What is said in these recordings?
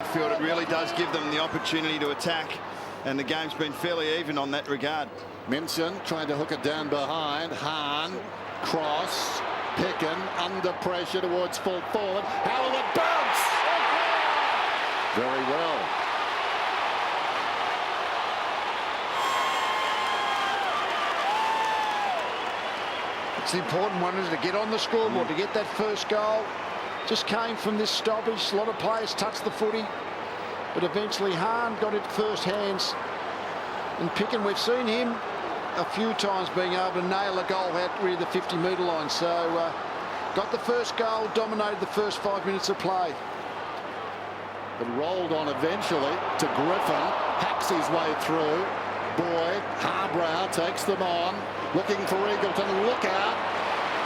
backfield, it really does give them the opportunity to attack, and the game's been fairly even on that regard. Minson trying to hook it down behind. Hahn, cross, Picken under pressure towards full forward. How will it bounce? Very well. It's the important one, is to get on the scoreboard, to get that first goal. Just came from this stoppage. A lot of players touched the footy, but eventually Hahn got it first hands. And Picken, we've seen him a few times being able to nail a goal out really the 50-metre line. So got the first goal, dominated the first 5 minutes of play. But rolled on eventually to Griffin, hacks his way through. Boyd, Harbrow takes them on, looking for Eagleton. Look out,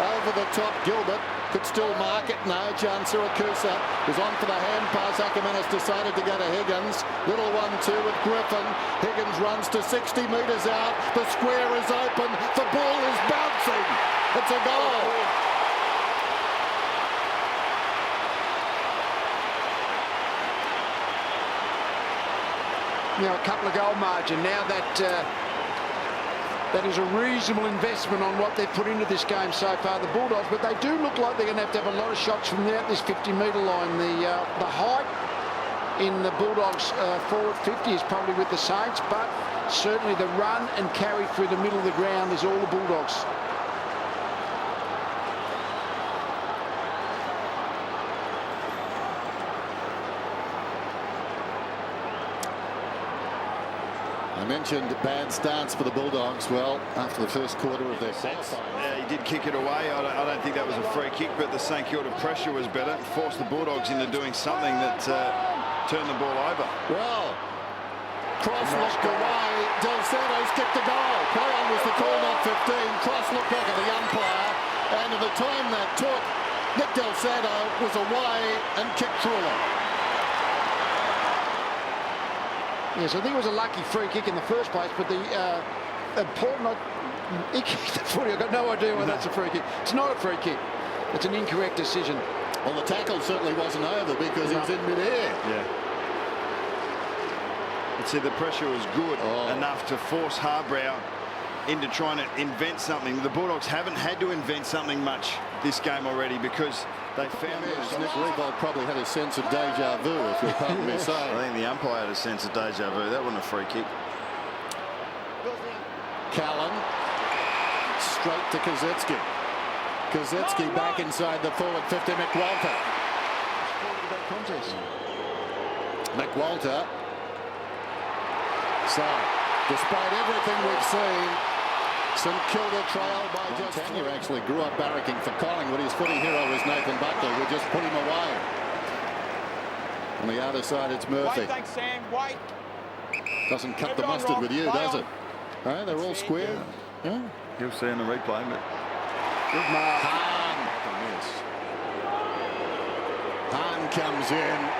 over the top. Gilbert could still mark it. No, John Siracusa was on for the hand pass. Ackermanis decided to go to Higgins. Little 1-2 with Griffin. Higgins runs to 60 metres out. The square is open. The ball is bouncing. It's a goal. You know, a couple of goal margin. Now that is a reasonable investment on what they've put into this game so far, the Bulldogs, but they do look like they're going to have a lot of shots from out this 50-metre line. The height in the Bulldogs forward 50 is probably with the Saints, but certainly the run and carry through the middle of the ground is all the Bulldogs. I mentioned bad stance for the Bulldogs. Well, after the first quarter of their sets. Yeah, he did kick it away. I don't think that was a free kick, but the St Kilda pressure was better. It forced the Bulldogs into doing something that turned the ball over. Well, cross looked away. Del Santos kicked the goal. Play on was the call, not 15. Cross looked back at the umpire, and at the time that took, Nick Del Santo was away and kicked through it. Yes, I think it was a lucky free kick in the first place, but the important, he kicked the footy. I've got no idea why that's a free kick. It's not a free kick. It's an incorrect decision. Well, the tackle certainly wasn't over because he was in mid-air. Yeah. But see, the pressure was good enough to force Harbrow into trying to invent something. The Bulldogs haven't had to invent something much this game already because they found Nick Revolt probably had a sense of deja vu, if you'll pardon me saying. I think the umpire had a sense of deja vu. That wasn't a free kick. Callan straight to Kazetsky. Kazetsky back inside the forward 50. McWalter. McWalter. So, despite everything we've seen, St Kilda trailed by just... Montagna actually grew up barracking for Collingwood. His footy hero was Nathan Buckley. We just put him away. On the other side, it's Murphy. White, thanks, Sam. White. Doesn't cut the mustard with you, does it? Oh, they're all square. Yeah. You'll see in the replay, but... Good mark. Hahn comes in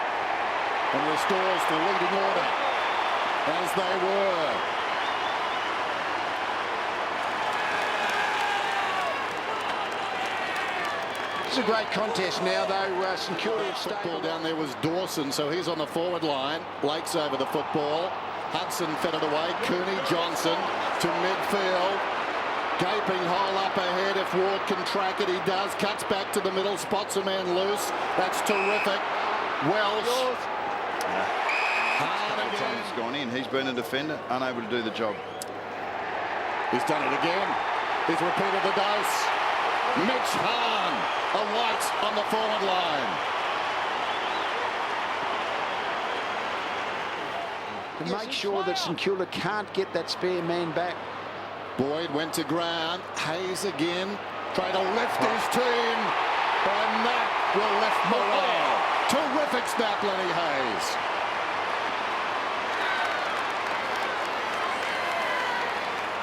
and restores the leading order, as they were. It's a great contest now, though. St Kilda have Football down there was Dawson, so he's on the forward line. Blake's over the football. Hudson fed it away. Cooney Johnson to midfield. Gaping hole up ahead. If Ward can track it, he does. Cuts back to the middle, spots a man loose. That's terrific. Welsh. Hard again. He's gone in. He's been a defender, unable to do the job. He's done it again. He's repeated the dose. Mitch Hahn, a light on the forward line. To make sure that St Kilda can't get that spare man back. Boyd went to ground. Hayes again. Trying to lift his team. And that will lift morale. Terrific snap, Lenny Hayes.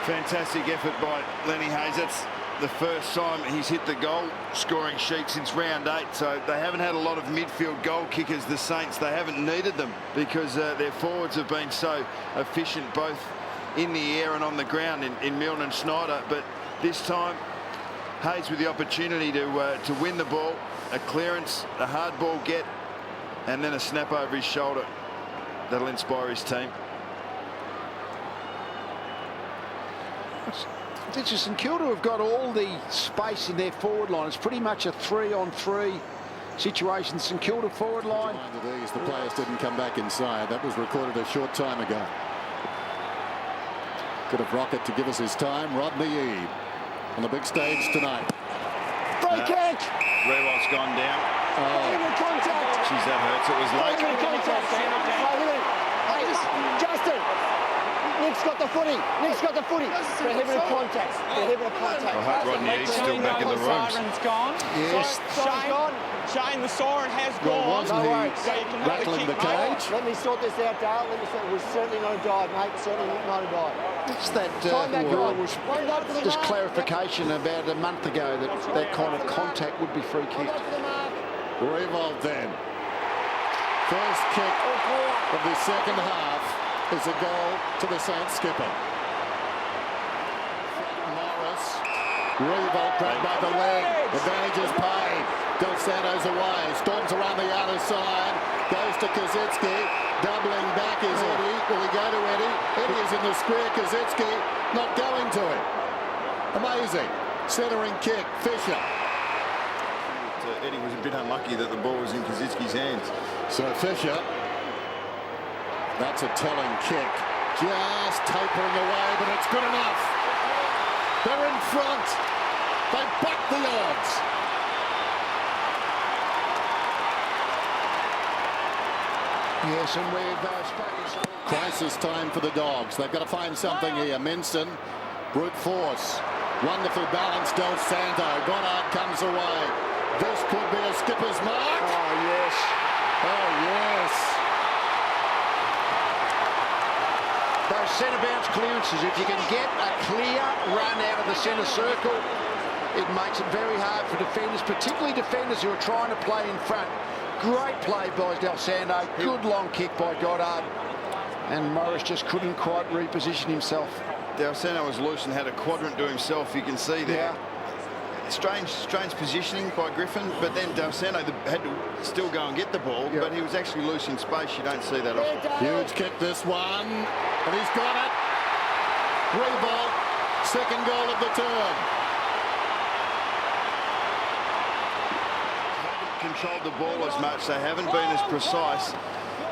Fantastic effort by Lenny Hayes. That's the first time he's hit the goal scoring sheet since round 8. So they haven't had a lot of midfield goal kickers, the Saints. They haven't needed them because their forwards have been so efficient both in the air and on the ground in Milne and Snyder. But this time, Hayes with the opportunity to win the ball. A clearance, a hard ball get, And then a snap over his shoulder. That'll inspire his team. It's interesting. Kilda have got all the space in their forward line. It's pretty much a 3-on-3 situation. St Kilda forward line. The players didn't come back inside. That was recorded a short time ago. Could have Rocket to give us his time. Rodney Eve on the big stage tonight. Free kick! Rewalt's gone down. Geez, that hurts. It was late. Justin! Nick's got the footy. Nick's got the footy. Prohibited contact. Prohibited contact. I hope Rodney Eade's still back in the rooms. Siren's gone. Yes. Shane, the siren has Well, gone. wasn't he So you can have a rattling the kick, mate. cage? Let me sort this out, Dale. Let me sort. We're certainly not a dive, mate. Certainly not a dive. It's that just clarification about a month ago that that kind of contact would be free kicked. Revolt then. First kick of the second half is a goal to the Saints skipper. Morris. Revolt grabbed by the leg. Advantage is paid. Dos Santos away. Storms around the outer side. Goes to Kazitsky. Doubling back is Eddie. Will he go to Eddie? Eddie is in the square. Kazitsky not going to him. Amazing. Centering kick. Fisher. Eddie was a bit unlucky that the ball was in Kazitsky's hands. So Fisher. That's a telling kick. Just tapering away, but it's good enough. They're in front. They buck the odds. Yes, and we've spoken. Crisis time for the Dogs. They've got to find something here. Minson, brute force. Wonderful balance, Del Santo. Goddard comes away. This could be a skipper's mark. Oh, yes. Oh, yes. Those centre bounce clearances, if you can get a clear run out of the centre circle, it makes it very hard for defenders, particularly defenders who are trying to play in front. Great play by Del Santo. Good long kick by Goddard. And Morris just couldn't quite reposition himself. Del Santo was loose and had a quadrant to himself, you can see there. Yeah. Strange positioning by Griffin, but then Del Santo had to still go and get the ball, Yep. but he was actually loose in space. You don't see that often. Huge kick this one. And he's got it. Revolt, second goal of the term. Controlled the ball as much. They haven't been as precise.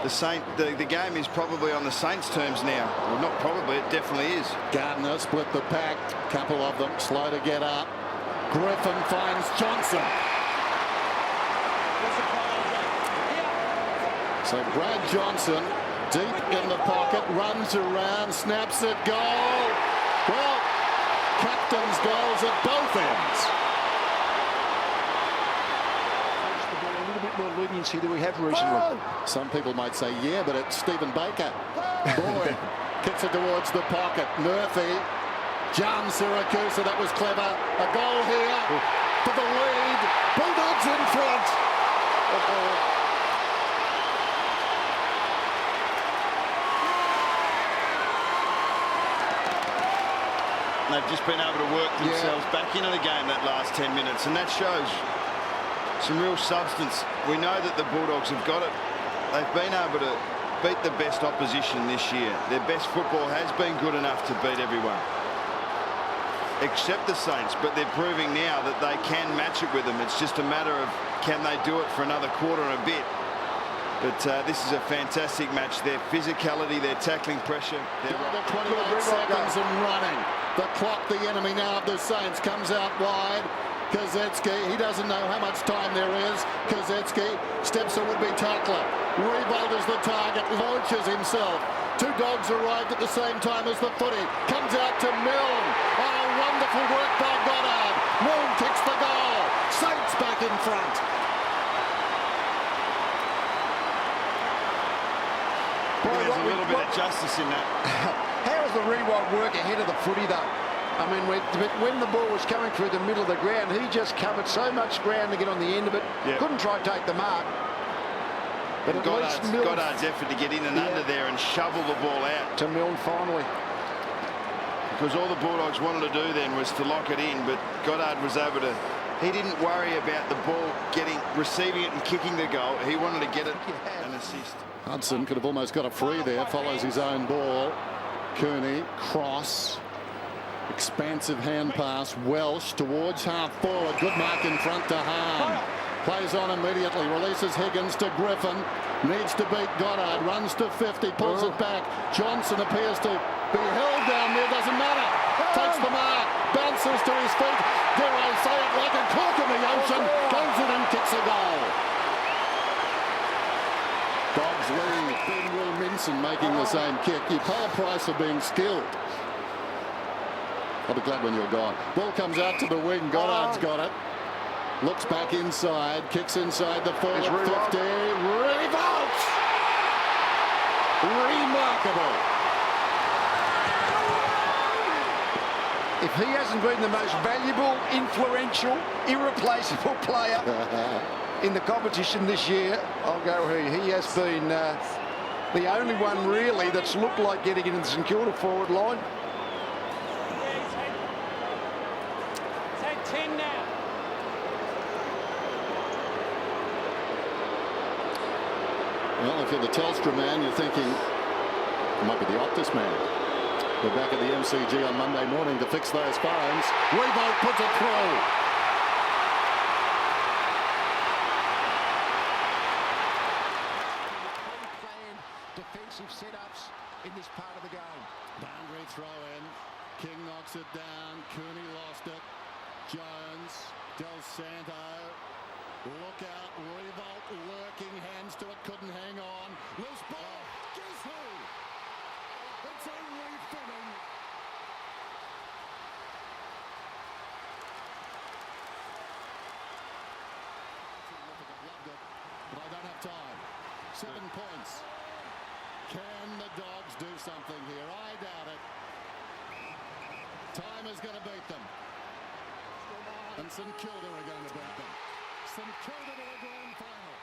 The game is probably on the Saints' terms now. Well, not probably, it definitely is. Gardner split the pack. Couple of them slow to get up. Griffin finds Johnson. So Brad Johnson deep in the pocket, runs around, snaps it, goal. Well, captain's goals at both ends. A little bit more leniency than we have recently. Some people might say, yeah, but it's Stephen Baker. Boyd kicks it towards the pocket. Murphy, John Syracuse, that was clever. A goal here for the lead. Bulldogs in front. They've just been able to work themselves back into the game that last 10 minutes, and that shows some real substance. We know that the Bulldogs have got it. They've been able to beat the best opposition this year. Their best football has been good enough to beat everyone, except the Saints, but they're proving now that they can match it with them. It's just a matter of can they do it for another quarter and a bit. But this is a fantastic match. Their physicality, their tackling pressure. They're 28 seconds and running. The clock, the enemy now of the Saints, comes out wide. Kazetsky, he doesn't know how much time there is. Kazetsky steps a would-be tackler. Revolt is the target, launches himself. Two Dogs arrived at the same time as the footy. Comes out to Milne. Oh, wonderful work by Goddard. Milne kicks the goal. Saints back in front. There's a little bit of justice in that. How does the rewind work ahead of the footy, though? I mean, when the ball was coming through the middle of the ground, he just covered so much ground to get on the end of it. Yep. Couldn't try to take the mark. But at least Goddard's effort to get in and under there and shovel the ball out. To Milne finally. Because all the Bulldogs wanted to do then was to lock it in, but Goddard was able to He didn't worry about the ball receiving it and kicking the goal. He wanted to get it and assist. Hudson could have almost got a free there. Follows his own ball. Kearney, cross. Expansive hand pass. Welsh towards half forward. Good mark in front to Hahn. Plays on immediately. Releases Higgins to Griffin. Needs to beat Goddard. Runs to 50. Pulls it back. Johnson appears to be held down there. Doesn't matter. Takes the mark. Bounces to his feet. Dare I say it, like a cork in the ocean. Goes in and kicks a goal. Dogs lead. Ben Will Minson making the same kick. You pay a price for being skilled. I'll be glad when you're gone. Ball comes out to the wing. Goddard's got it. Looks back inside. Kicks inside the forward 50. Revolts! Remarkable. If he hasn't been the most valuable, influential, irreplaceable player in the competition this year, I'll go he. He has been the only one really that's looked like getting into the St Kilda forward line. Take 10 now. Well, if you're the Telstra man, you're thinking it might be the Optus man. We're back at the MCG on Monday morning to fix those phones. Revolt puts it through. Planned defensive setups in this part of the game. Boundary throw in. King knocks it down. Kearney lost it. Jones. Del Santo. Look out. Revolt working. Hands to it. Couldn't hang on. Loose ball. Guess who? It's only fitting. Loved it, but I don't have time. 7 points. Can the Dogs do something here? I doubt it. Time is going to beat them. And St Kilda are going to beat them. St Kilda to a grand final.